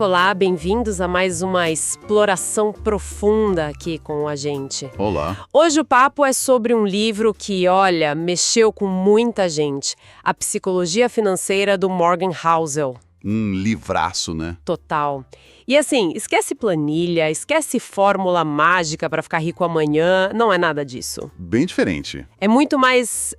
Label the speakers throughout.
Speaker 1: Olá, bem-vindos a mais uma exploração profunda aqui com a gente.
Speaker 2: Olá.
Speaker 1: Hoje o papo é sobre um livro que, olha, mexeu com muita gente. A Psicologia Financeira do Morgan Housel.
Speaker 2: Um livraço, né?
Speaker 1: Total. E assim, esquece planilha, esquece fórmula mágica para ficar rico amanhã, não é nada disso.
Speaker 2: Bem diferente.
Speaker 1: É muito mais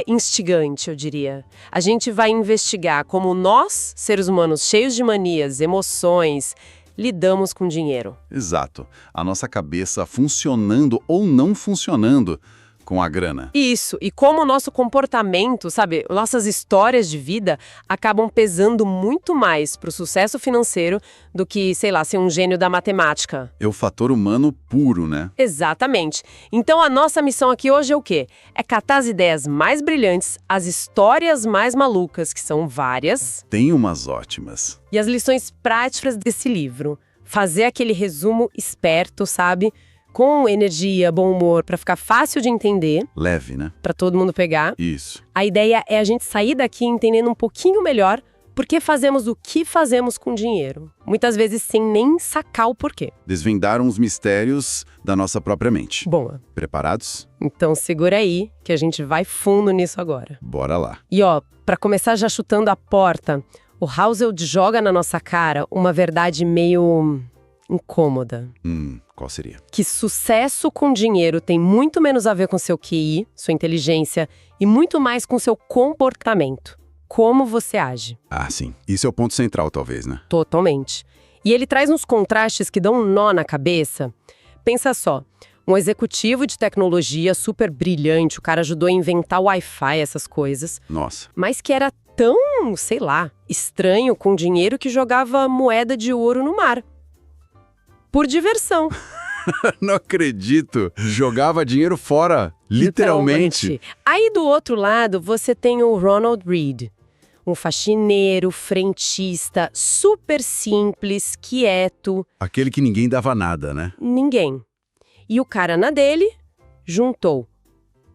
Speaker 1: instigante, eu diria. A gente vai investigar como nós, seres humanos cheios de manias, emoções, lidamos com dinheiro.
Speaker 2: Exato. A nossa cabeça funcionando ou não funcionando com a grana.
Speaker 1: Isso, e como o nosso comportamento, sabe, nossas histórias de vida acabam pesando muito mais pro sucesso financeiro do que, sei lá, ser um gênio da matemática.
Speaker 2: É o fator humano puro, né?
Speaker 1: Exatamente. Então a nossa missão aqui hoje é o quê? É catar as ideias mais brilhantes, as histórias mais malucas, que são várias,
Speaker 2: Tem umas ótimas.
Speaker 1: e as lições práticas desse livro. Fazer aquele resumo esperto, sabe? Com energia, bom humor, pra ficar fácil de entender,
Speaker 2: Leve, né?
Speaker 1: pra todo mundo pegar.
Speaker 2: Isso.
Speaker 1: A ideia é a gente sair daqui entendendo um pouquinho melhor por que fazemos o que fazemos com dinheiro. Muitas vezes sem nem sacar o porquê.
Speaker 2: Desvendar uns mistérios da nossa própria mente.
Speaker 1: Boa.
Speaker 2: Preparados?
Speaker 1: Então segura aí, que a gente vai fundo nisso agora.
Speaker 2: Bora lá.
Speaker 1: E ó, pra começar já chutando a porta, o Housel joga na nossa cara uma verdade meio incômoda.
Speaker 2: Qual seria?
Speaker 1: Que sucesso com dinheiro tem muito menos a ver com seu QI, sua inteligência, e muito mais com seu comportamento. Como você age.
Speaker 2: Ah, sim. Isso é o ponto central, talvez, né?
Speaker 1: Totalmente. E ele traz uns contrastes que dão um nó na cabeça. Pensa só, um executivo de tecnologia super brilhante, o cara ajudou a inventar o Wi-Fi, essas coisas,
Speaker 2: Nossa.
Speaker 1: mas que era tão, sei lá, estranho com dinheiro que jogava moeda de ouro no mar. Por diversão.
Speaker 2: Não acredito. Jogava dinheiro fora, literalmente.
Speaker 1: Aí do outro lado você tem o Ronald Read, um faxineiro, frentista, super simples, quieto,
Speaker 2: Aquele que ninguém dava nada, né?
Speaker 1: ninguém. E o cara na dele juntou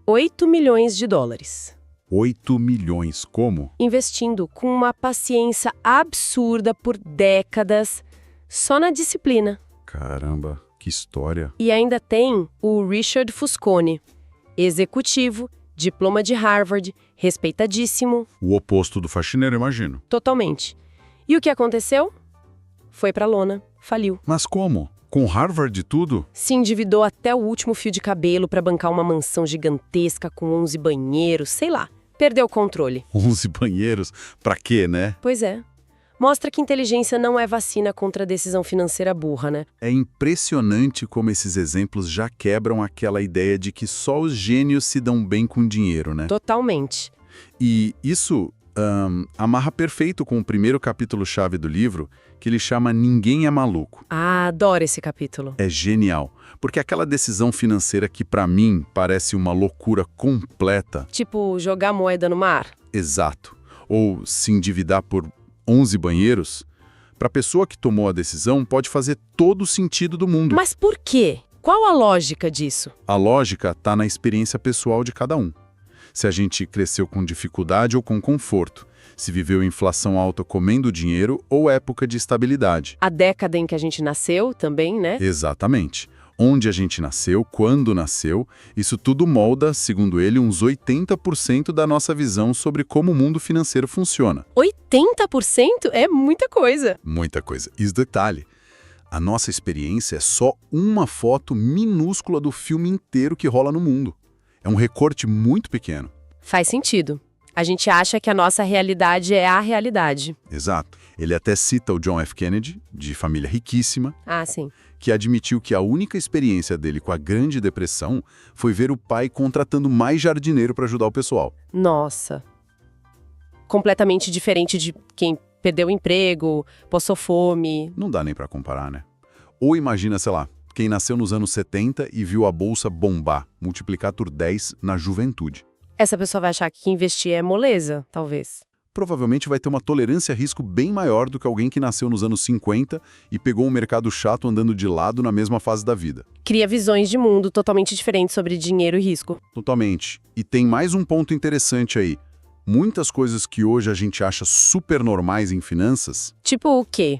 Speaker 1: 8 milhões de dólares,
Speaker 2: 8 milhões. Como?
Speaker 1: investindo com uma paciência absurda por décadas só na disciplina.
Speaker 2: Caramba, que história.
Speaker 1: E ainda tem o Richard Fusconi, executivo, diploma de Harvard, respeitadíssimo,
Speaker 2: O oposto do faxineiro, imagino.
Speaker 1: totalmente. E o que aconteceu? Foi pra lona, faliu.
Speaker 2: Mas como? Com Harvard e tudo?
Speaker 1: Se endividou até o último fio de cabelo pra bancar uma mansão gigantesca com 11 banheiros, sei lá. Perdeu o controle.
Speaker 2: 11 banheiros? Pra quê, né?
Speaker 1: Pois é. Mostra que inteligência não é vacina contra a decisão financeira burra, né?
Speaker 2: É impressionante como esses exemplos já quebram aquela ideia de que só os gênios se dão bem com dinheiro, né?
Speaker 1: Totalmente.
Speaker 2: E isso amarra perfeito com o primeiro capítulo-chave do livro, que ele chama Ninguém é Maluco.
Speaker 1: Ah, adoro esse capítulo.
Speaker 2: É genial, porque aquela decisão financeira que pra mim parece uma loucura completa,
Speaker 1: Tipo, jogar moeda no mar?
Speaker 2: exato, ou se endividar por 11 banheiros, para a pessoa que tomou a decisão pode fazer todo o sentido do mundo.
Speaker 1: Mas por quê? Qual a lógica disso?
Speaker 2: A lógica está na experiência pessoal de cada um. Se a gente cresceu com dificuldade ou com conforto, se viveu inflação alta comendo dinheiro ou época de estabilidade.
Speaker 1: A década em que a gente nasceu também, né?
Speaker 2: Exatamente. Onde a gente nasceu, quando nasceu, isso tudo molda, segundo ele, uns 80% da nossa visão sobre como o mundo financeiro funciona.
Speaker 1: 80% é muita coisa.
Speaker 2: Muita coisa. E detalhe, a nossa experiência é só uma foto minúscula do filme inteiro que rola no mundo. É um recorte muito pequeno.
Speaker 1: Faz sentido. A gente acha que a nossa realidade é a realidade.
Speaker 2: Exato. Ele até cita o John F. Kennedy, de família riquíssima,
Speaker 1: Ah, sim.
Speaker 2: que admitiu que a única experiência dele com a Grande Depressão foi ver o pai contratando mais jardineiro para ajudar o pessoal.
Speaker 1: Nossa. Completamente diferente de quem perdeu o emprego, passou fome.
Speaker 2: Não dá nem para comparar, né? Ou imagina, sei lá, quem nasceu nos anos 70 e viu a bolsa bombar, multiplicar por 10 na juventude.
Speaker 1: Essa pessoa vai achar que investir é moleza, talvez.
Speaker 2: Provavelmente vai ter uma tolerância a risco bem maior do que alguém que nasceu nos anos 50 e pegou um mercado chato andando de lado na mesma fase da vida.
Speaker 1: Cria visões de mundo totalmente diferentes sobre dinheiro e risco.
Speaker 2: Totalmente. E tem mais um ponto interessante aí. Muitas coisas que hoje a gente acha super normais em finanças,
Speaker 1: Tipo o quê?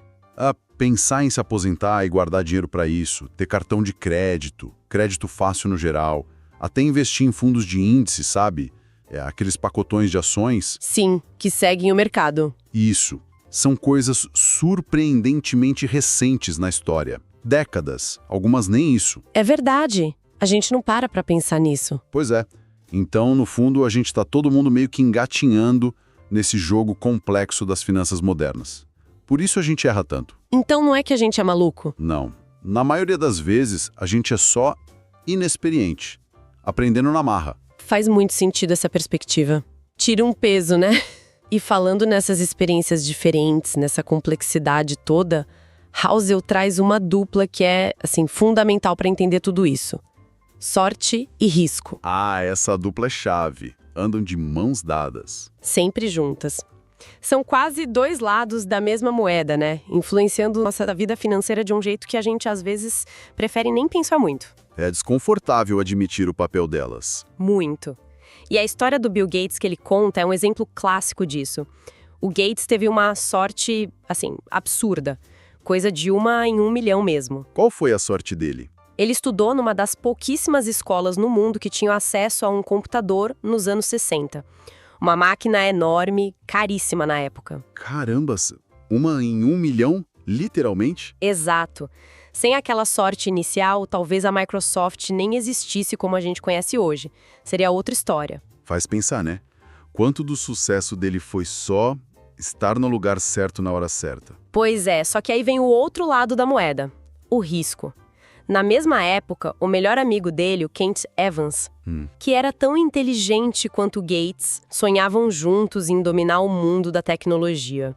Speaker 2: Pensar em se aposentar e guardar dinheiro para isso, ter cartão de crédito, crédito fácil no geral, até investir em fundos de índice, sabe? Aqueles pacotões de ações.
Speaker 1: Sim, que seguem o mercado.
Speaker 2: Isso. São coisas surpreendentemente recentes na história. Décadas, algumas nem isso.
Speaker 1: É verdade. A gente não para pensar nisso.
Speaker 2: Pois é. Então, no fundo, a gente está todo mundo meio que engatinhando nesse jogo complexo das finanças modernas. Por isso a gente erra tanto.
Speaker 1: Então não é que a gente é maluco?
Speaker 2: Não. Na maioria das vezes, a gente é só inexperiente, aprendendo na marra.
Speaker 1: Faz muito sentido essa perspectiva. Tira um peso, né? E falando nessas experiências diferentes, nessa complexidade toda, Housel traz uma dupla que é, assim, fundamental para entender tudo isso. Sorte e risco.
Speaker 2: Ah, essa dupla é chave. Andam de mãos dadas.
Speaker 1: Sempre juntas. São quase dois lados da mesma moeda, né? Influenciando nossa vida financeira de um jeito que a gente, às vezes, prefere nem pensar muito.
Speaker 2: É desconfortável admitir o papel delas.
Speaker 1: Muito. E a história do Bill Gates que ele conta é um exemplo clássico disso. O Gates teve uma sorte, assim, absurda. Coisa de 1 em 1 milhão mesmo.
Speaker 2: Qual foi a sorte dele?
Speaker 1: Ele estudou numa das pouquíssimas escolas no mundo que tinham acesso a um computador nos anos 60. Uma máquina enorme, caríssima na época.
Speaker 2: Carambas, 1 em 1 milhão? Literalmente?
Speaker 1: Exato. Sem aquela sorte inicial, talvez a Microsoft nem existisse como a gente conhece hoje. Seria outra história.
Speaker 2: Faz pensar, né? Quanto do sucesso dele foi só estar no lugar certo na hora certa.
Speaker 1: Pois é, só que aí vem o outro lado da moeda, o risco. Na mesma época, o melhor amigo dele, o Kent Evans, que era tão inteligente quanto Gates, sonhavam juntos em dominar o mundo da tecnologia.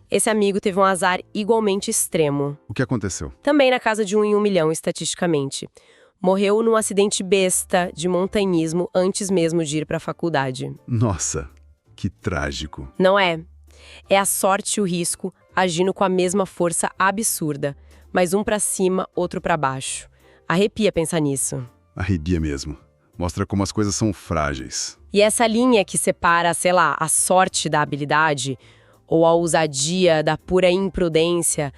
Speaker 1: Esse amigo teve um azar igualmente extremo.
Speaker 2: O que aconteceu?
Speaker 1: Também na casa de 1 em 1 milhão, estatisticamente. Morreu num acidente besta de montanhismo antes mesmo de ir para a faculdade.
Speaker 2: Nossa, que trágico.
Speaker 1: Não é? É a sorte e o risco agindo com a mesma força absurda. Mas um pra cima, outro pra baixo. Arrepia pensar nisso.
Speaker 2: Arrepia mesmo. Mostra como as coisas são frágeis.
Speaker 1: E essa linha que separa, sei lá, a sorte da habilidade ou a ousadia da pura imprudência,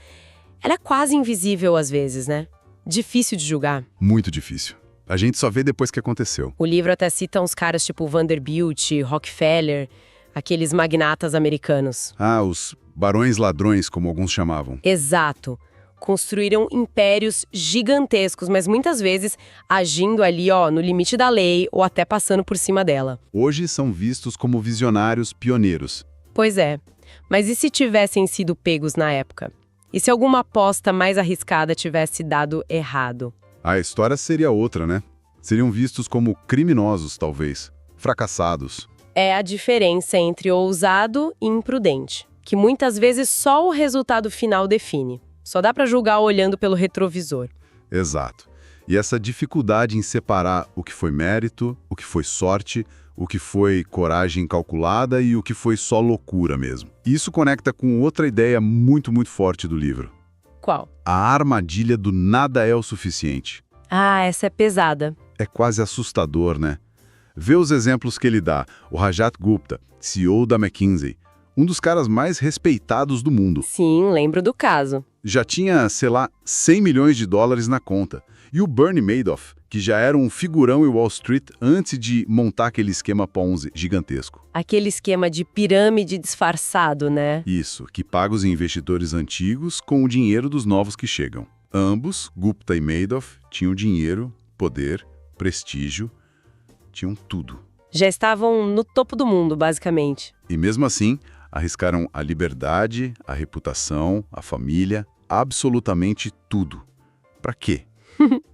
Speaker 1: ela é quase invisível às vezes, né? Difícil de julgar.
Speaker 2: Muito difícil. A gente só vê depois que aconteceu.
Speaker 1: O livro até cita uns caras tipo Vanderbilt, Rockefeller, aqueles magnatas americanos.
Speaker 2: Ah, os barões ladrões, como alguns chamavam.
Speaker 1: Exato. Construíram impérios gigantescos, mas muitas vezes agindo ali, no limite da lei ou até passando por cima dela.
Speaker 2: Hoje são vistos como visionários pioneiros.
Speaker 1: Pois é. Mas e se tivessem sido pegos na época? E se alguma aposta mais arriscada tivesse dado errado?
Speaker 2: A história seria outra, né? Seriam vistos como criminosos, talvez. Fracassados.
Speaker 1: É a diferença entre ousado e imprudente, que muitas vezes só o resultado final define. Só dá pra julgar olhando pelo retrovisor.
Speaker 2: Exato. E essa dificuldade em separar o que foi mérito, o que foi sorte, o que foi coragem calculada e o que foi só loucura mesmo. Isso conecta com outra ideia muito, muito forte do livro.
Speaker 1: Qual?
Speaker 2: A armadilha do nada é o suficiente.
Speaker 1: Ah, essa é pesada.
Speaker 2: É quase assustador, né? Vê os exemplos que ele dá. O Rajat Gupta, CEO da McKinsey, um dos caras mais respeitados do mundo.
Speaker 1: Sim, lembro do caso.
Speaker 2: Já tinha, sei lá, 100 milhões de dólares na conta. E o Bernie Madoff, que já era um figurão em Wall Street antes de montar aquele esquema Ponzi gigantesco.
Speaker 1: Aquele esquema de pirâmide disfarçado, né?
Speaker 2: Isso, que paga os investidores antigos com o dinheiro dos novos que chegam. Ambos, Gupta e Madoff, tinham dinheiro, poder, prestígio, tinham tudo.
Speaker 1: Já estavam no topo do mundo, basicamente.
Speaker 2: E mesmo assim, arriscaram a liberdade, a reputação, a família, absolutamente tudo. Pra quê?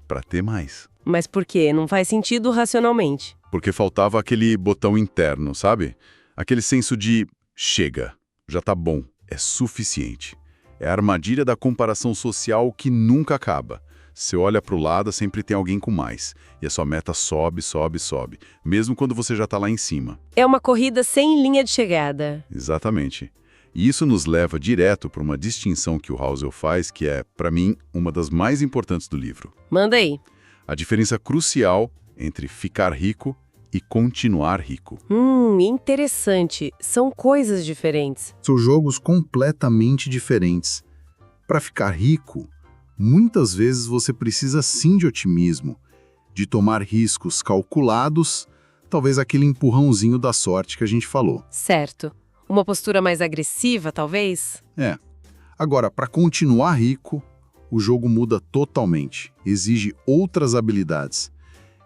Speaker 2: Pra ter mais.
Speaker 1: Mas por quê? Não faz sentido racionalmente.
Speaker 2: Porque faltava aquele botão interno, sabe? Aquele senso de chega, já tá bom, é suficiente. É a armadilha da comparação social que nunca acaba. Você olha pro lado, sempre tem alguém com mais. E a sua meta sobe, sobe, sobe. Mesmo quando você já tá lá em cima.
Speaker 1: É uma corrida sem linha de chegada.
Speaker 2: Exatamente. E isso nos leva direto para uma distinção que o Housel faz, que é, para mim, uma das mais importantes do livro.
Speaker 1: Manda aí.
Speaker 2: A diferença crucial entre ficar rico e continuar rico.
Speaker 1: Interessante. São coisas diferentes.
Speaker 2: São jogos completamente diferentes.
Speaker 3: Para ficar rico, muitas vezes você precisa sim de otimismo, de tomar riscos calculados, talvez aquele empurrãozinho da sorte que a gente falou.
Speaker 1: Certo. Uma postura mais agressiva, talvez?
Speaker 3: Agora, para continuar rico, o jogo muda totalmente. Exige outras habilidades.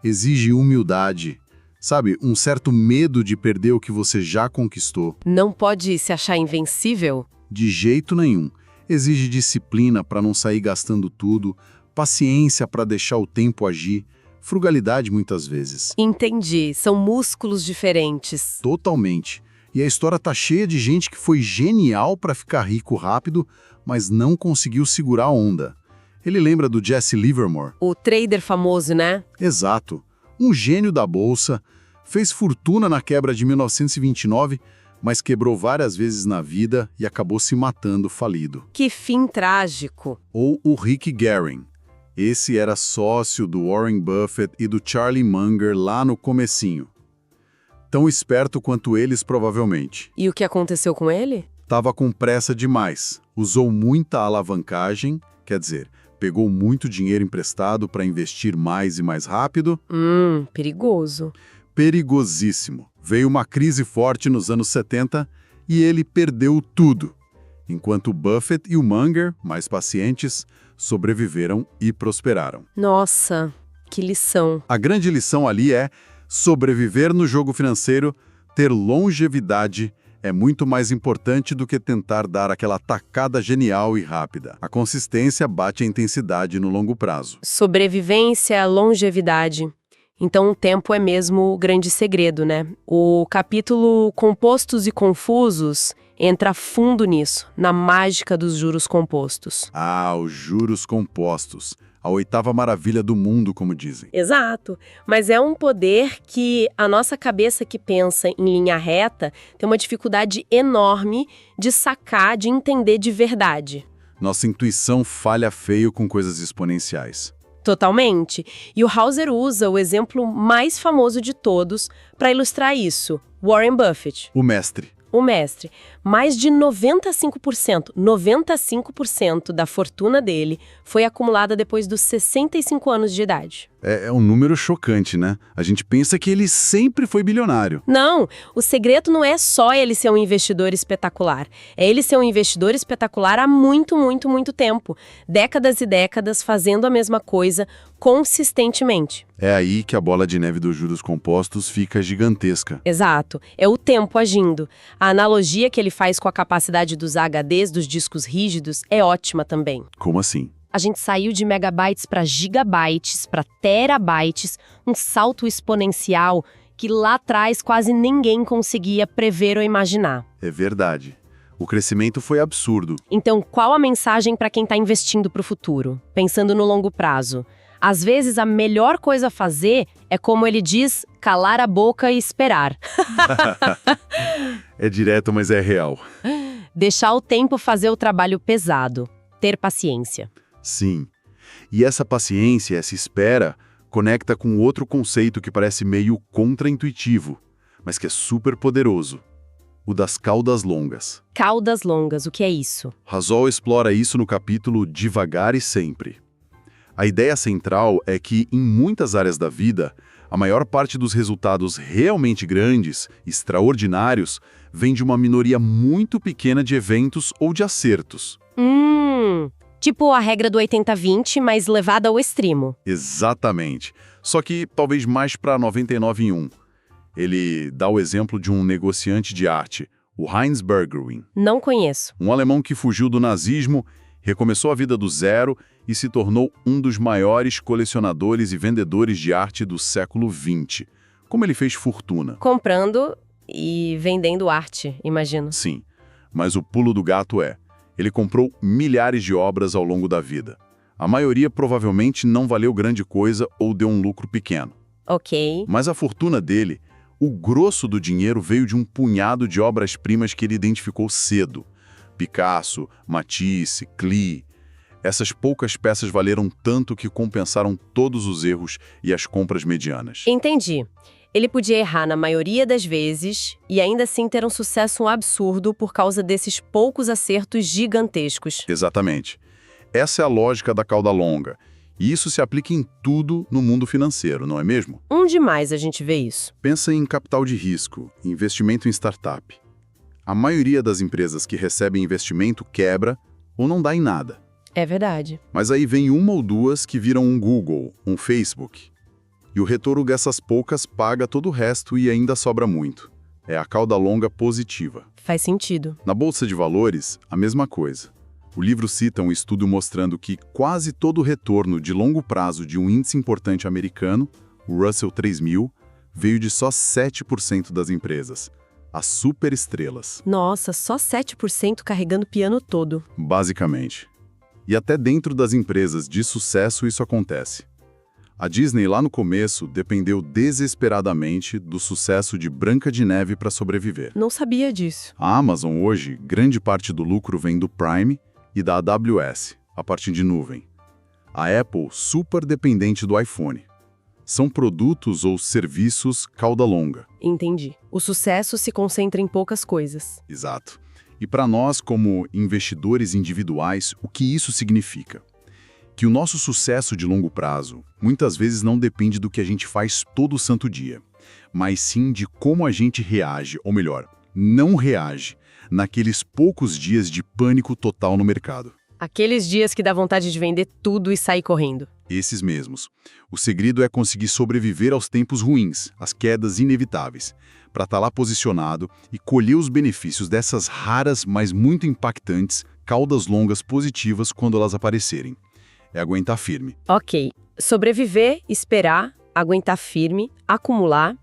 Speaker 3: Exige humildade, sabe? Um certo medo de perder o que você já conquistou.
Speaker 1: Não pode se achar invencível?
Speaker 3: De jeito nenhum. Exige disciplina para não sair gastando tudo, paciência para deixar o tempo agir, frugalidade muitas vezes.
Speaker 1: Entendi. São músculos diferentes.
Speaker 3: Totalmente. E a história tá cheia de gente que foi genial para ficar rico rápido, mas não conseguiu segurar a onda. Ele lembra do Jesse Livermore?
Speaker 1: O trader famoso, né?
Speaker 3: Exato. Um gênio da bolsa, fez fortuna na quebra de 1929, mas quebrou várias vezes na vida e acabou se matando falido.
Speaker 1: Que fim trágico.
Speaker 3: Ou o Rick Guerin. Esse era sócio do Warren Buffett e do Charlie Munger lá no comecinho. Tão esperto quanto eles, provavelmente.
Speaker 1: E o que aconteceu com ele?
Speaker 3: Tava com pressa demais. Usou muita alavancagem, quer dizer, pegou muito dinheiro emprestado para investir mais e mais rápido.
Speaker 1: Perigoso.
Speaker 3: Perigosíssimo. Veio uma crise forte nos anos 70 e ele perdeu tudo. Enquanto o Buffett e o Munger, mais pacientes, sobreviveram e prosperaram.
Speaker 1: Nossa, que lição.
Speaker 3: A grande lição ali é: sobreviver no jogo financeiro, ter longevidade, é muito mais importante do que tentar dar aquela tacada genial e rápida. A consistência bate a intensidade no longo prazo.
Speaker 1: Sobrevivência, longevidade. Então o tempo é mesmo o grande segredo, né? O capítulo Compostos e Confusos entra fundo nisso, na mágica dos juros compostos.
Speaker 3: Ah, os juros compostos. A oitava maravilha do mundo, como dizem.
Speaker 1: Exato, mas é um poder que a nossa cabeça que pensa em linha reta tem uma dificuldade enorme de sacar, de entender de verdade.
Speaker 3: Nossa intuição falha feio com coisas exponenciais.
Speaker 1: Totalmente. E o Hauser usa o exemplo mais famoso de todos para ilustrar isso: Warren Buffett.
Speaker 3: O mestre.
Speaker 1: O mestre. Mais de 95% da fortuna dele foi acumulada depois dos 65 anos de idade.
Speaker 3: É um número chocante, né? A gente pensa que ele sempre foi bilionário.
Speaker 1: Não, o segredo não é só ele ser um investidor espetacular. É ele ser um investidor espetacular há muito, muito, muito tempo. Décadas e décadas fazendo a mesma coisa consistentemente.
Speaker 3: É aí que a bola de neve dos juros compostos fica gigantesca.
Speaker 1: Exato. É o tempo agindo. A analogia que ele faz com a capacidade dos HDs, dos discos rígidos, é ótima também.
Speaker 3: Como assim?
Speaker 1: A gente saiu de megabytes para gigabytes, para terabytes, um salto exponencial que lá atrás quase ninguém conseguia prever ou imaginar.
Speaker 3: É verdade. O crescimento foi absurdo.
Speaker 1: Então, qual a mensagem para quem está investindo para o futuro, pensando no longo prazo? Às vezes, a melhor coisa a fazer é, como ele diz, calar a boca e esperar.
Speaker 3: É direto, mas é real.
Speaker 1: Deixar o tempo fazer o trabalho pesado. Ter paciência.
Speaker 3: Sim. E essa paciência, essa espera, conecta com outro conceito que parece meio contraintuitivo, mas que é super poderoso. O das caudas longas.
Speaker 1: Caudas longas, o que é isso?
Speaker 3: Razol explora isso no capítulo Devagar e Sempre. A ideia central é que, em muitas áreas da vida, a maior parte dos resultados realmente grandes, extraordinários, vem de uma minoria muito pequena de eventos ou de acertos.
Speaker 1: Tipo a regra do 80-20, mas levada ao extremo.
Speaker 3: Exatamente. Só que talvez mais para 99 em 1. Ele dá o exemplo de um negociante de arte, o Heinz Berggruen.
Speaker 1: Não conheço.
Speaker 3: Um alemão que fugiu do nazismo, recomeçou a vida do zero e se tornou um dos maiores colecionadores e vendedores de arte do século XX. Como ele fez fortuna?
Speaker 1: Comprando e vendendo arte, imagino.
Speaker 3: Sim, mas o pulo do gato é: ele comprou milhares de obras ao longo da vida. A maioria provavelmente não valeu grande coisa ou deu um lucro pequeno.
Speaker 1: Ok.
Speaker 3: Mas a fortuna dele, o grosso do dinheiro veio de um punhado de obras-primas que ele identificou cedo. Picasso, Matisse, Klee. Essas poucas peças valeram tanto que compensaram todos os erros e as compras medianas.
Speaker 1: Entendi. Ele podia errar na maioria das vezes e ainda assim ter um sucesso absurdo por causa desses poucos acertos gigantescos.
Speaker 3: Exatamente. Essa é a lógica da cauda longa. E isso se aplica em tudo no mundo financeiro, não é mesmo?
Speaker 1: Onde mais a gente vê isso?
Speaker 3: Pensa em capital de risco, investimento em startup. A maioria das empresas que recebem investimento quebra ou não dá em nada.
Speaker 1: É verdade.
Speaker 3: Mas aí vem uma ou duas que viram um Google, um Facebook. E o retorno dessas poucas paga todo o resto e ainda sobra muito. É a cauda longa positiva.
Speaker 1: Faz sentido.
Speaker 3: Na Bolsa de Valores, a mesma coisa. O livro cita um estudo mostrando que quase todo o retorno de longo prazo de um índice importante americano, o Russell 3000, veio de só 7% das empresas, as superestrelas.
Speaker 1: Nossa, só 7% carregando o piano todo.
Speaker 3: Basicamente. E até dentro das empresas de sucesso isso acontece. A Disney, lá no começo, dependeu desesperadamente do sucesso de Branca de Neve para sobreviver.
Speaker 1: Não sabia disso.
Speaker 3: A Amazon, hoje, grande parte do lucro vem do Prime e da AWS, a partir de nuvem. A Apple, super dependente do iPhone. São produtos ou serviços cauda longa.
Speaker 1: Entendi. O sucesso se concentra em poucas coisas.
Speaker 3: Exato. E para nós, como investidores individuais, o que isso significa? Que o nosso sucesso de longo prazo muitas vezes não depende do que a gente faz todo santo dia, mas sim de como a gente reage, ou melhor, não reage, naqueles poucos dias de pânico total no mercado.
Speaker 1: Aqueles dias que dá vontade de vender tudo e sair correndo.
Speaker 3: Esses mesmos. O segredo é conseguir sobreviver aos tempos ruins, às quedas inevitáveis, para estar lá posicionado e colher os benefícios dessas raras, mas muito impactantes, caudas longas positivas quando elas aparecerem. É aguentar firme.
Speaker 1: Ok. Sobreviver, esperar, aguentar firme, acumular.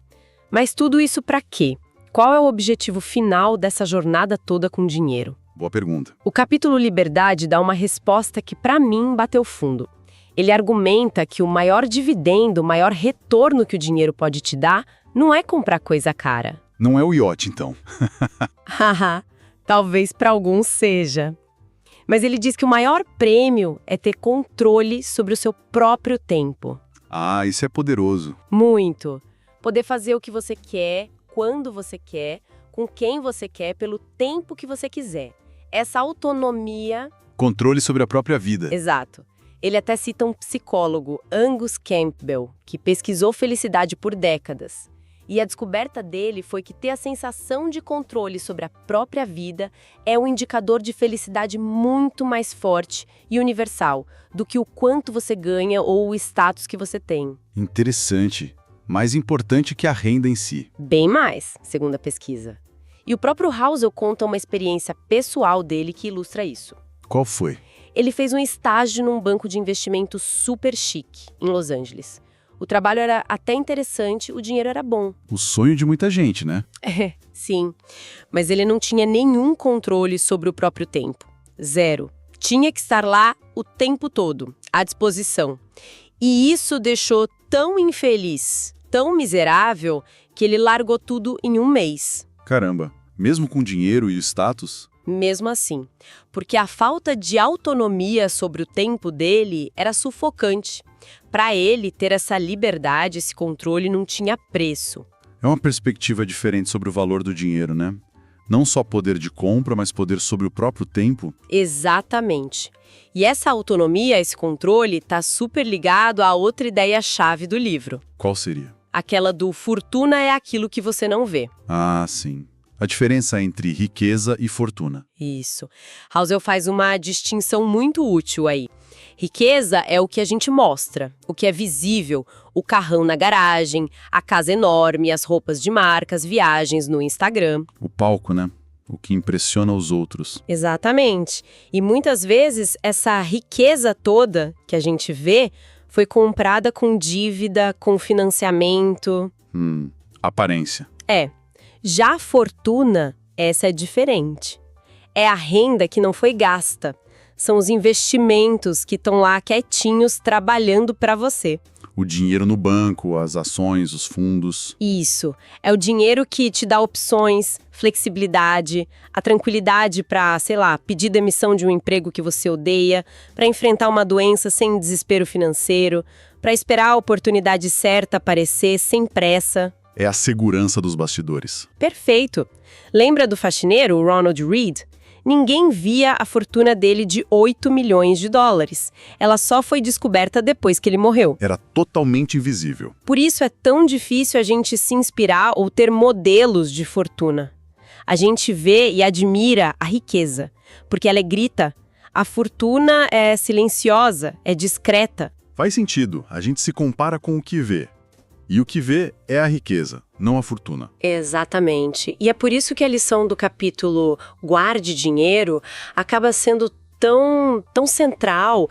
Speaker 1: Mas tudo isso para quê? Qual é o objetivo final dessa jornada toda com dinheiro?
Speaker 3: Boa pergunta.
Speaker 1: O capítulo Liberdade dá uma resposta que, para mim, bateu fundo. Ele argumenta que o maior dividendo, o maior retorno que o dinheiro pode te dar, não é comprar coisa cara.
Speaker 3: Não é o iate, então.
Speaker 1: Haha, talvez para alguns seja. Mas ele diz que o maior prêmio é ter controle sobre o seu próprio tempo.
Speaker 3: Ah, isso é poderoso.
Speaker 1: Muito. Poder fazer o que você quer, quando você quer, com quem você quer, pelo tempo que você quiser. Essa autonomia...
Speaker 3: Controle sobre a própria vida.
Speaker 1: Exato. Ele até cita um psicólogo, Angus Campbell, que pesquisou felicidade por décadas. E a descoberta dele foi que ter a sensação de controle sobre a própria vida é um indicador de felicidade muito mais forte e universal do que o quanto você ganha ou o status que você tem.
Speaker 3: Interessante. Mais importante que a renda em si.
Speaker 1: Bem mais, segundo a pesquisa. E o próprio Housel conta uma experiência pessoal dele que ilustra isso.
Speaker 3: Qual foi?
Speaker 1: Ele fez um estágio num banco de investimento super chique, em Los Angeles. O trabalho era até interessante, o dinheiro era bom.
Speaker 3: O sonho de muita gente, né?
Speaker 1: É, sim. Mas ele não tinha nenhum controle sobre o próprio tempo. Zero. Tinha que estar lá o tempo todo, à disposição. E isso deixou tão infeliz, tão miserável, que ele largou tudo em um mês.
Speaker 3: Caramba, mesmo com dinheiro e o status?
Speaker 1: Mesmo assim. Porque a falta de autonomia sobre o tempo dele era sufocante. Para ele, ter essa liberdade, esse controle, não tinha preço.
Speaker 3: É uma perspectiva diferente sobre o valor do dinheiro, né? Não só poder de compra, mas poder sobre o próprio tempo.
Speaker 1: Exatamente. E essa autonomia, esse controle, está super ligado a outra ideia-chave do livro.
Speaker 3: Qual seria?
Speaker 1: Aquela do fortuna é aquilo que você não vê.
Speaker 3: Ah, sim. A diferença entre riqueza e fortuna.
Speaker 1: Isso. Housel faz uma distinção muito útil aí. Riqueza é o que a gente mostra, o que é visível, o carrão na garagem, a casa enorme, as roupas de marca, as viagens no Instagram.
Speaker 3: O palco, né? O que impressiona os outros.
Speaker 1: Exatamente. E muitas vezes essa riqueza toda que a gente vê foi comprada com dívida, com financiamento.
Speaker 3: Aparência.
Speaker 1: É. Já a fortuna, essa é diferente. É a renda que não foi gasta. São os investimentos que estão lá quietinhos trabalhando para você.
Speaker 3: O dinheiro no banco, as ações, os fundos.
Speaker 1: Isso. É o dinheiro que te dá opções, flexibilidade, a tranquilidade para, sei lá, pedir demissão de um emprego que você odeia, para enfrentar uma doença sem desespero financeiro, para esperar a oportunidade certa aparecer sem pressa.
Speaker 3: É a segurança dos bastidores.
Speaker 1: Perfeito. Lembra do faxineiro, o Ronald Reed? Ninguém via a fortuna dele de 8 milhões de dólares. Ela só foi descoberta depois que ele morreu.
Speaker 3: Era totalmente invisível.
Speaker 1: Por isso é tão difícil a gente se inspirar ou ter modelos de fortuna. A gente vê e admira a riqueza, porque ela é grita. A fortuna é silenciosa, é discreta.
Speaker 3: Faz sentido, a gente se compara com o que vê. E o que vê é a riqueza, não a fortuna.
Speaker 1: Exatamente. E é por isso que a lição do capítulo Guarde Dinheiro acaba sendo tão central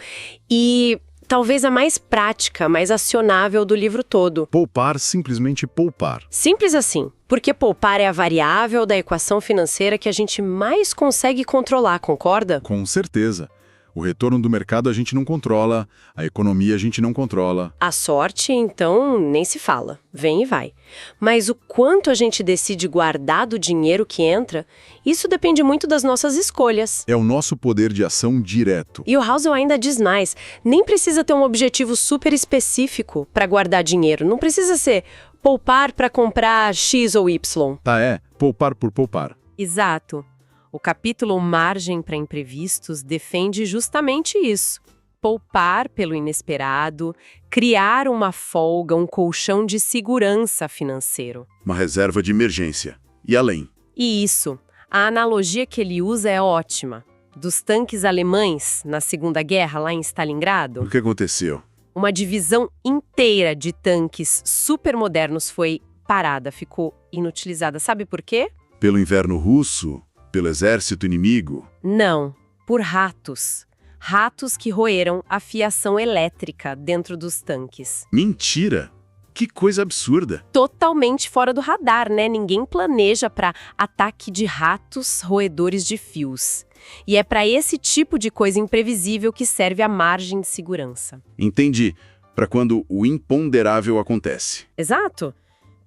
Speaker 1: e talvez a mais prática, mais acionável do livro todo.
Speaker 3: Poupar, simplesmente poupar.
Speaker 1: Simples assim, porque poupar é a variável da equação financeira que a gente mais consegue controlar, concorda?
Speaker 3: Com certeza. O retorno do mercado a gente não controla, a economia a gente não controla.
Speaker 1: A sorte, então, nem se fala. Vem e vai. Mas o quanto a gente decide guardar do dinheiro que entra, isso depende muito das nossas escolhas.
Speaker 3: É o nosso poder de ação direto.
Speaker 1: E o Housel ainda diz mais, nem precisa ter um objetivo super específico para guardar dinheiro. Não precisa ser poupar para comprar X ou Y.
Speaker 3: Poupar por poupar.
Speaker 1: Exato. O capítulo Margem para Imprevistos defende justamente isso. Poupar pelo inesperado, criar uma folga, um colchão de segurança financeiro.
Speaker 3: Uma reserva de emergência. E além?
Speaker 1: E isso, a analogia que ele usa é ótima. Dos tanques alemães na Segunda Guerra, lá em Stalingrado,
Speaker 3: O que aconteceu?
Speaker 1: uma divisão inteira de tanques supermodernos foi parada, ficou inutilizada. Sabe por quê?
Speaker 3: Pelo inverno russo? Pelo exército inimigo?
Speaker 1: Não, por ratos. Ratos que roeram a fiação elétrica dentro dos tanques.
Speaker 3: Mentira! Que coisa absurda!
Speaker 1: Totalmente fora do radar, né? Ninguém planeja para ataque de ratos roedores de fios. E é para esse tipo de coisa imprevisível que serve a margem de segurança.
Speaker 3: Entendi. Para quando o imponderável acontece.
Speaker 1: Exato.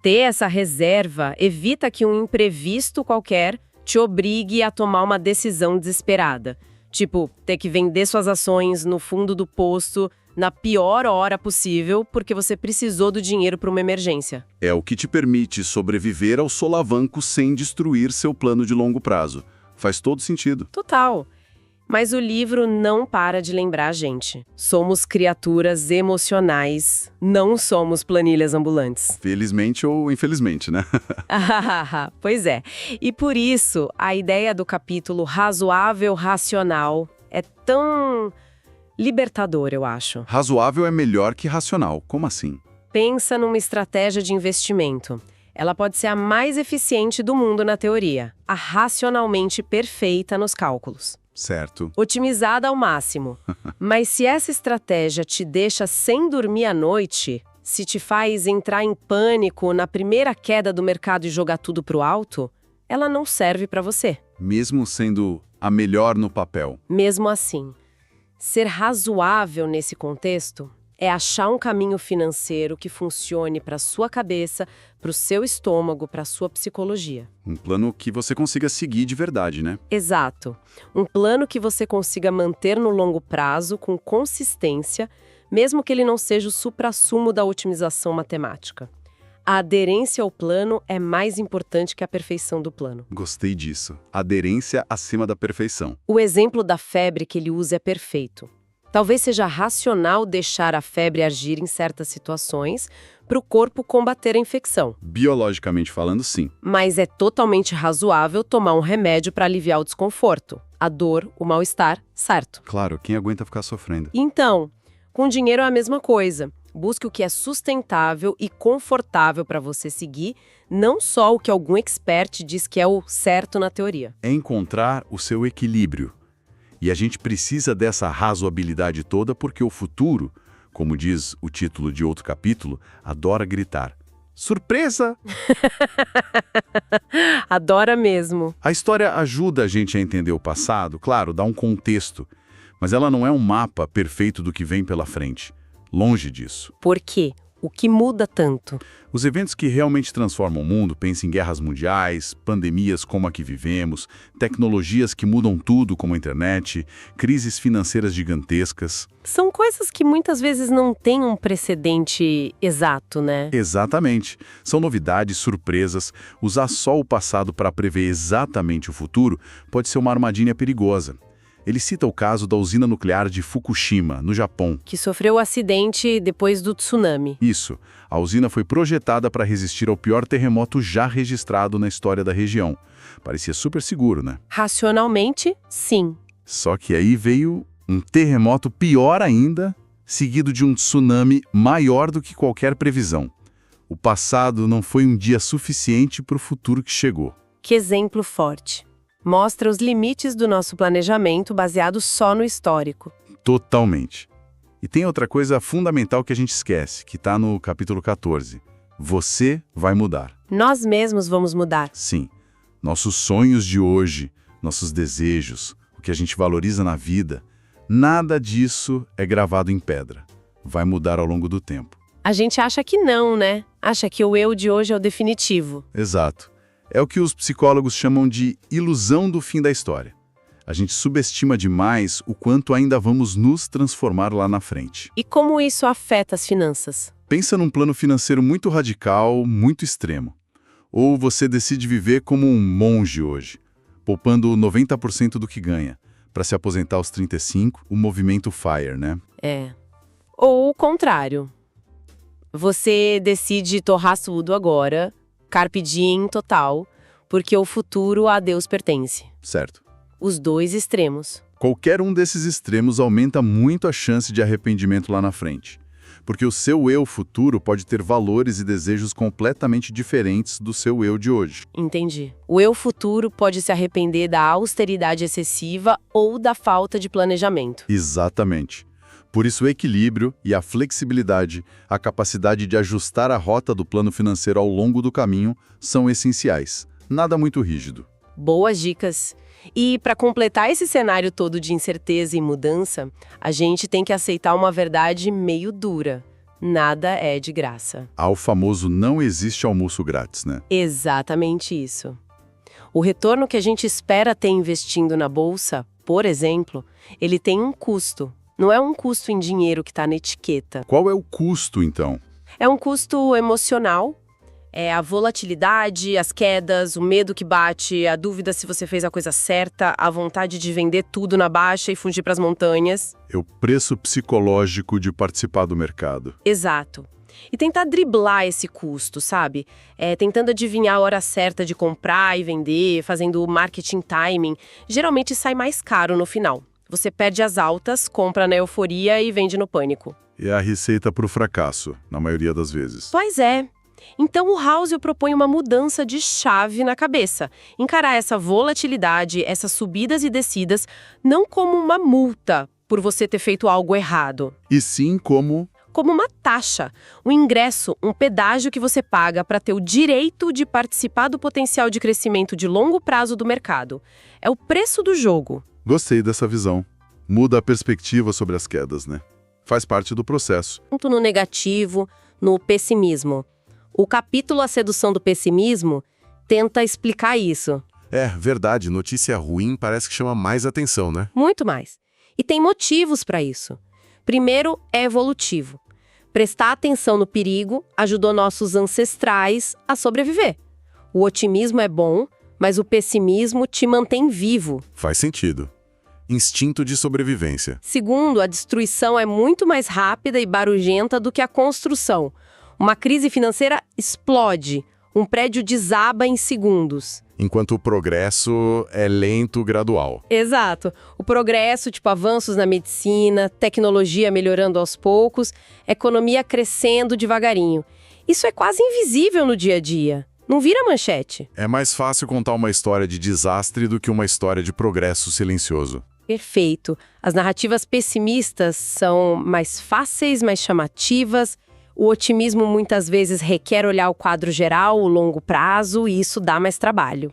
Speaker 1: Ter essa reserva evita que um imprevisto qualquer te obrigue a tomar uma decisão desesperada. Tipo, ter que vender suas ações no fundo do poço na pior hora possível porque você precisou do dinheiro para uma emergência.
Speaker 3: É o que te permite sobreviver ao solavanco sem destruir seu plano de longo prazo. Faz todo sentido.
Speaker 1: Total. Mas o livro não para de lembrar a gente. Somos criaturas emocionais, não somos planilhas ambulantes.
Speaker 3: Felizmente ou infelizmente, né?
Speaker 1: Pois é. E por isso, a ideia do capítulo razoável racional é tão libertador, eu acho.
Speaker 3: Razoável é melhor que racional. Como assim?
Speaker 1: Pensa numa estratégia de investimento. Ela pode ser a mais eficiente do mundo na teoria, a racionalmente perfeita nos cálculos.
Speaker 3: Certo.
Speaker 1: Otimizada ao máximo. Mas se essa estratégia te deixa sem dormir à noite, se te faz entrar em pânico na primeira queda do mercado e jogar tudo pro alto, ela não serve para você.
Speaker 3: Mesmo sendo a melhor no papel.
Speaker 1: Mesmo assim, ser razoável nesse contexto é achar um caminho financeiro que funcione para sua cabeça, para o seu estômago, para a sua psicologia.
Speaker 3: Um plano que você consiga seguir de verdade, né?
Speaker 1: Exato. Um plano que você consiga manter no longo prazo, com consistência, mesmo que ele não seja o suprassumo da otimização matemática. A aderência ao plano é mais importante que a perfeição do plano.
Speaker 3: Gostei disso. Aderência acima da perfeição.
Speaker 1: O exemplo da febre que ele usa é perfeito. Talvez seja racional deixar a febre agir em certas situações para o corpo combater a infecção.
Speaker 3: Biologicamente falando, sim.
Speaker 1: Mas é totalmente razoável tomar um remédio para aliviar o desconforto, a dor, o mal-estar, certo?
Speaker 3: Claro, quem aguenta ficar sofrendo?
Speaker 1: Então, com dinheiro é a mesma coisa. Busque o que é sustentável e confortável para você seguir, não só o que algum expert diz que é o certo na teoria.
Speaker 3: É encontrar o seu equilíbrio. E a gente precisa dessa razoabilidade toda porque o futuro, como diz o título de outro capítulo, adora gritar. Surpresa!
Speaker 1: Adora mesmo.
Speaker 3: A história ajuda a gente a entender o passado, claro, dá um contexto, mas ela não é um mapa perfeito do que vem pela frente. Longe disso.
Speaker 1: Por quê? O que muda tanto?
Speaker 2: Os eventos que realmente transformam o mundo, pense em guerras mundiais, pandemias como a que vivemos, tecnologias que mudam tudo como a internet, crises financeiras gigantescas.
Speaker 1: São coisas que muitas vezes não têm um precedente exato, né?
Speaker 2: Exatamente. São novidades, surpresas. Usar só o passado para prever exatamente o futuro pode ser uma armadilha perigosa. Ele cita o caso da usina nuclear de Fukushima, no Japão.
Speaker 1: Que sofreu o acidente depois do tsunami.
Speaker 2: Isso. A usina foi projetada para resistir ao pior terremoto já registrado na história da região. Parecia super seguro, né?
Speaker 1: Racionalmente, sim.
Speaker 2: Só que aí veio um terremoto pior ainda, seguido de um tsunami maior do que qualquer previsão. O passado não foi um dia suficiente para o futuro que chegou.
Speaker 1: Que exemplo forte. Mostra os limites do nosso planejamento baseado só no histórico.
Speaker 2: Totalmente. E tem outra coisa fundamental que a gente esquece, que está no capítulo 14. Você vai mudar.
Speaker 1: Nós mesmos vamos mudar.
Speaker 2: Sim. Nossos sonhos de hoje, nossos desejos, o que a gente valoriza na vida, nada disso é gravado em pedra. Vai mudar ao longo do tempo.
Speaker 1: A gente acha que não, né? Acha que o eu de hoje é o definitivo.
Speaker 2: Exato. É o que os psicólogos chamam de ilusão do fim da história. A gente subestima demais o quanto ainda vamos nos transformar lá na frente.
Speaker 1: E como isso afeta as finanças?
Speaker 2: Pensa num plano financeiro muito radical, muito extremo. Ou você decide viver como um monge hoje, poupando 90% do que ganha, para se aposentar aos 35, o movimento FIRE, né?
Speaker 1: É. Ou o contrário. Você decide torrar tudo agora, carpe diem total, porque o futuro a Deus pertence.
Speaker 2: Certo.
Speaker 1: Os dois extremos.
Speaker 2: Qualquer um desses extremos aumenta muito a chance de arrependimento lá na frente. Porque o seu eu futuro pode ter valores e desejos completamente diferentes do seu eu de hoje.
Speaker 1: Entendi. O eu futuro pode se arrepender da austeridade excessiva ou da falta de planejamento.
Speaker 2: Exatamente. Por isso o equilíbrio e a flexibilidade, a capacidade de ajustar a rota do plano financeiro ao longo do caminho, são essenciais. Nada muito rígido.
Speaker 1: Boas dicas. E para completar esse cenário todo de incerteza e mudança, a gente tem que aceitar uma verdade meio dura. Nada é de graça.
Speaker 2: Há o famoso não existe almoço grátis, né?
Speaker 1: Exatamente isso. O retorno que a gente espera ter investindo na bolsa, por exemplo, ele tem um custo. Não é um custo em dinheiro que está na etiqueta.
Speaker 2: Qual é o custo, então?
Speaker 1: É um custo emocional. É a volatilidade, as quedas, o medo que bate, a dúvida se você fez a coisa certa, a vontade de vender tudo na baixa e fugir para as montanhas.
Speaker 2: É o preço psicológico de participar do mercado.
Speaker 1: Exato. E tentar driblar esse custo, sabe? Tentando adivinhar a hora certa de comprar e vender, fazendo marketing timing, geralmente sai mais caro no final. Você perde as altas, compra na euforia e vende no pânico.
Speaker 2: É a receita para o fracasso, na maioria das vezes.
Speaker 1: Pois é. Então o Housel propõe uma mudança de chave na cabeça. Encarar essa volatilidade, essas subidas e descidas, não como uma multa por você ter feito algo errado.
Speaker 2: E sim como
Speaker 1: uma taxa, um ingresso, um pedágio que você paga para ter o direito de participar do potencial de crescimento de longo prazo do mercado. É o preço do jogo.
Speaker 2: Gostei dessa visão. Muda a perspectiva sobre as quedas, né? Faz parte do processo.
Speaker 1: Tanto no negativo, no pessimismo. O capítulo A Sedução do Pessimismo tenta explicar isso.
Speaker 3: É, verdade. Notícia ruim parece que chama mais atenção, né?
Speaker 1: Muito mais. E tem motivos para isso. Primeiro, é evolutivo. Prestar atenção no perigo ajudou nossos ancestrais a sobreviver. O otimismo é bom, mas o pessimismo te mantém vivo.
Speaker 3: Faz sentido. Instinto de sobrevivência.
Speaker 1: Segundo, a destruição é muito mais rápida e barulhenta do que a construção. Uma crise financeira explode, um prédio desaba em segundos.
Speaker 3: Enquanto o progresso é lento, gradual.
Speaker 1: Exato. O progresso, tipo avanços na medicina, tecnologia melhorando aos poucos, economia crescendo devagarinho. Isso é quase invisível no dia a dia. Não vira manchete.
Speaker 3: É mais fácil contar uma história de desastre do que uma história de progresso silencioso.
Speaker 1: Perfeito. As narrativas pessimistas são mais fáceis, mais chamativas. O otimismo muitas vezes requer olhar o quadro geral, o longo prazo, e isso dá mais trabalho.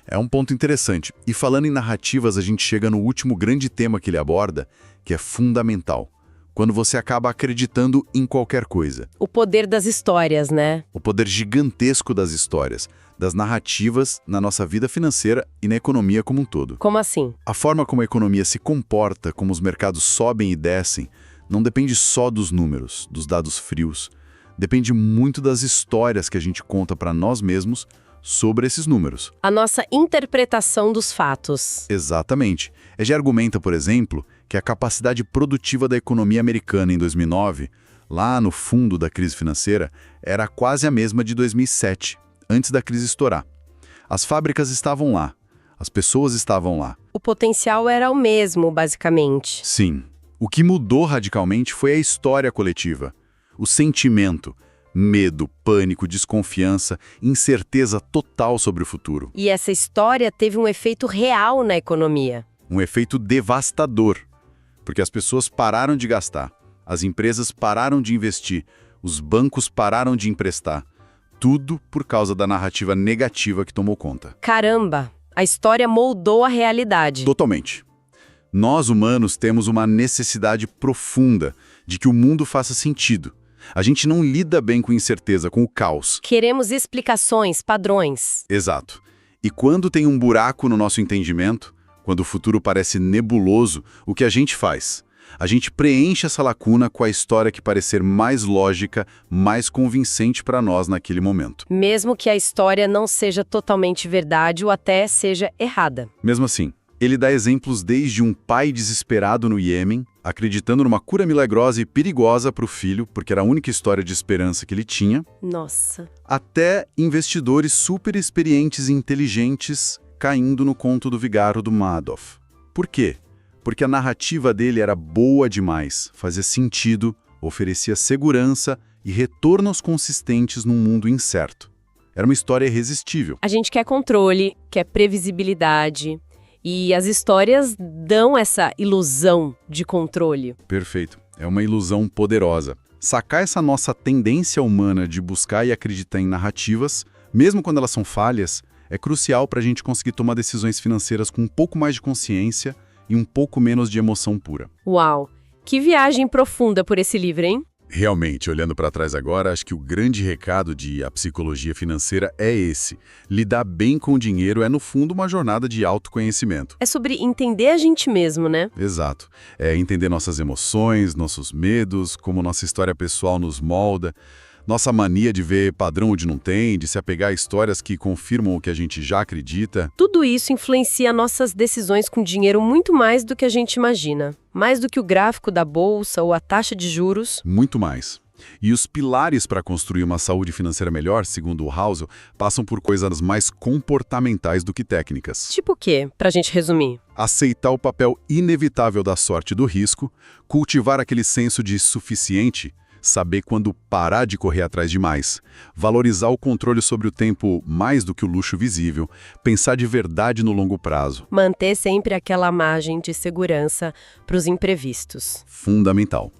Speaker 2: É um ponto interessante. E falando em narrativas, a gente chega no último grande tema que ele aborda, que é fundamental.
Speaker 3: quando você acaba acreditando em qualquer coisa.
Speaker 1: O poder das histórias, né?
Speaker 3: O poder gigantesco das histórias, das narrativas na nossa vida financeira e na economia como um todo.
Speaker 1: Como assim?
Speaker 3: A forma como a economia se comporta, como os mercados sobem e descem, não depende só dos números, dos dados frios. Depende muito das histórias que a gente conta para nós mesmos sobre esses números.
Speaker 1: A nossa interpretação dos fatos.
Speaker 3: Exatamente. EG argumenta, por exemplo, que a capacidade produtiva da economia americana em 2009, lá no fundo da crise financeira, era quase a mesma de 2007, antes da crise estourar. As fábricas estavam lá, as pessoas estavam lá.
Speaker 1: O potencial era o mesmo, basicamente.
Speaker 3: Sim. O que mudou radicalmente foi a história coletiva, o sentimento, medo, pânico, desconfiança, incerteza total sobre o futuro.
Speaker 1: E essa história teve um efeito real na economia.
Speaker 3: Um efeito devastador, porque as pessoas pararam de gastar, as empresas pararam de investir, os bancos pararam de emprestar. Tudo por causa da narrativa negativa que tomou conta.
Speaker 1: Caramba, a história moldou a realidade.
Speaker 3: Totalmente. Nós, humanos, temos uma necessidade profunda de que o mundo faça sentido. A gente não lida bem com incerteza, com o caos.
Speaker 1: Queremos explicações, padrões.
Speaker 3: Exato. E quando tem um buraco no nosso entendimento, quando o futuro parece nebuloso, o que a gente faz? A gente preenche essa lacuna com a história que parecer mais lógica, mais convincente para nós naquele momento.
Speaker 1: Mesmo que a história não seja totalmente verdade ou até seja errada.
Speaker 3: Mesmo assim, ele dá exemplos desde um pai desesperado no Iêmen, acreditando numa cura milagrosa e perigosa para o filho, porque era a única história de esperança que ele tinha,
Speaker 1: Nossa.
Speaker 3: até investidores super experientes e inteligentes caindo no conto do vigário do Madoff. Por quê? Porque a narrativa dele era boa demais, fazia sentido, oferecia segurança e retornos consistentes num mundo incerto. Era uma história irresistível.
Speaker 1: A gente quer controle, quer previsibilidade. E as histórias dão essa ilusão de controle.
Speaker 3: Perfeito. É uma ilusão poderosa. Sacar essa nossa tendência humana de buscar e acreditar em narrativas, mesmo quando elas são falhas, é crucial para a gente conseguir tomar decisões financeiras com um pouco mais de consciência e um pouco menos de emoção pura.
Speaker 1: Uau! Que viagem profunda por esse livro, hein?
Speaker 2: Realmente, olhando para trás agora, acho que o grande recado de A Psicologia Financeira é esse. Lidar bem com o dinheiro é, no fundo, uma jornada de autoconhecimento.
Speaker 1: É sobre entender a gente mesmo, né?
Speaker 2: Exato. É entender nossas emoções, nossos medos, como nossa história pessoal nos molda, nossa mania de ver padrão onde não tem, de se apegar a histórias que confirmam o que a gente já acredita.
Speaker 1: Tudo isso influencia nossas decisões com dinheiro muito mais do que a gente imagina. Mais do que o gráfico da bolsa ou a taxa de juros.
Speaker 2: Muito mais. E os pilares para construir uma saúde financeira melhor, segundo o Housel, passam por coisas mais comportamentais do que técnicas.
Speaker 1: Tipo o quê, pra gente resumir?
Speaker 2: Aceitar o papel inevitável da sorte e do risco, cultivar aquele senso de suficiente, saber quando parar de correr atrás demais, valorizar o controle sobre o tempo mais do que o luxo visível, pensar de verdade no longo prazo.
Speaker 1: Manter sempre aquela margem de segurança para os imprevistos.
Speaker 2: Fundamental.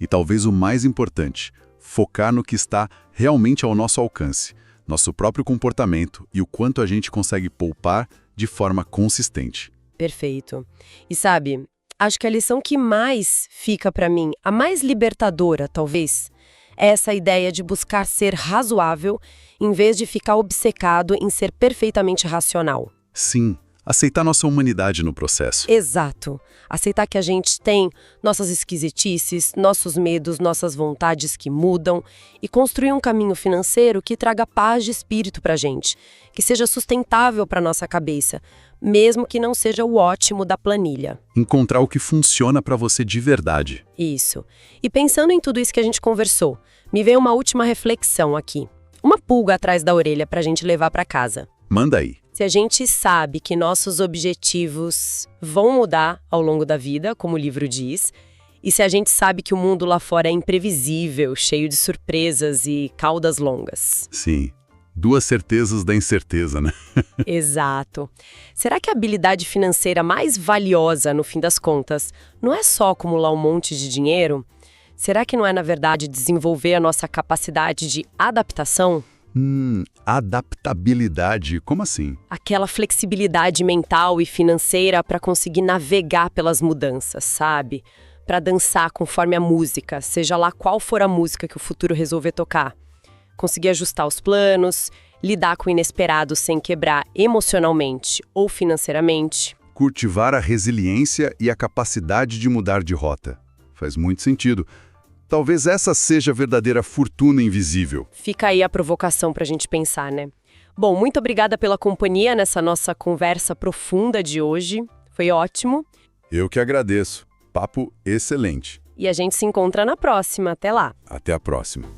Speaker 2: E talvez o mais importante, focar no que está realmente ao nosso alcance, nosso próprio comportamento e o quanto a gente consegue poupar de forma consistente.
Speaker 1: Perfeito. E sabe, acho que a lição que mais fica para mim, a mais libertadora, talvez, é essa ideia de buscar ser razoável em vez de ficar obcecado em ser perfeitamente racional.
Speaker 2: Sim, aceitar nossa humanidade no processo.
Speaker 1: Exato. Aceitar que a gente tem nossas esquisitices, nossos medos, nossas vontades que mudam e construir um caminho financeiro que traga paz de espírito pra gente, que seja sustentável pra nossa cabeça, mesmo que não seja o ótimo da planilha.
Speaker 2: Encontrar o que funciona para você de verdade.
Speaker 1: Isso. E pensando em tudo isso que a gente conversou, me veio uma última reflexão aqui. Uma pulga atrás da orelha pra gente levar pra casa.
Speaker 2: Manda aí.
Speaker 1: Se a gente sabe que nossos objetivos vão mudar ao longo da vida, como o livro diz, e se a gente sabe que o mundo lá fora é imprevisível, cheio de surpresas e caudas longas.
Speaker 2: Sim. Duas certezas da incerteza, né?
Speaker 1: Exato. Será que a habilidade financeira mais valiosa, no fim das contas, não é só acumular um monte de dinheiro? Será que não é, na verdade, desenvolver a nossa capacidade de adaptação?
Speaker 2: Adaptabilidade, como assim?
Speaker 1: Aquela flexibilidade mental e financeira para conseguir navegar pelas mudanças, sabe? para dançar conforme a música, seja lá qual for a música que o futuro resolver tocar. Conseguir ajustar os planos, lidar com o inesperado sem quebrar emocionalmente ou financeiramente.
Speaker 2: Cultivar a resiliência e a capacidade de mudar de rota. Faz muito sentido. Talvez essa seja a verdadeira fortuna invisível.
Speaker 1: Fica aí a provocação para a gente pensar, né? Bom, muito obrigada pela companhia nessa nossa conversa profunda de hoje. Foi ótimo.
Speaker 2: Eu que agradeço. Papo excelente.
Speaker 1: E a gente se encontra na próxima. Até lá.
Speaker 2: Até a próxima.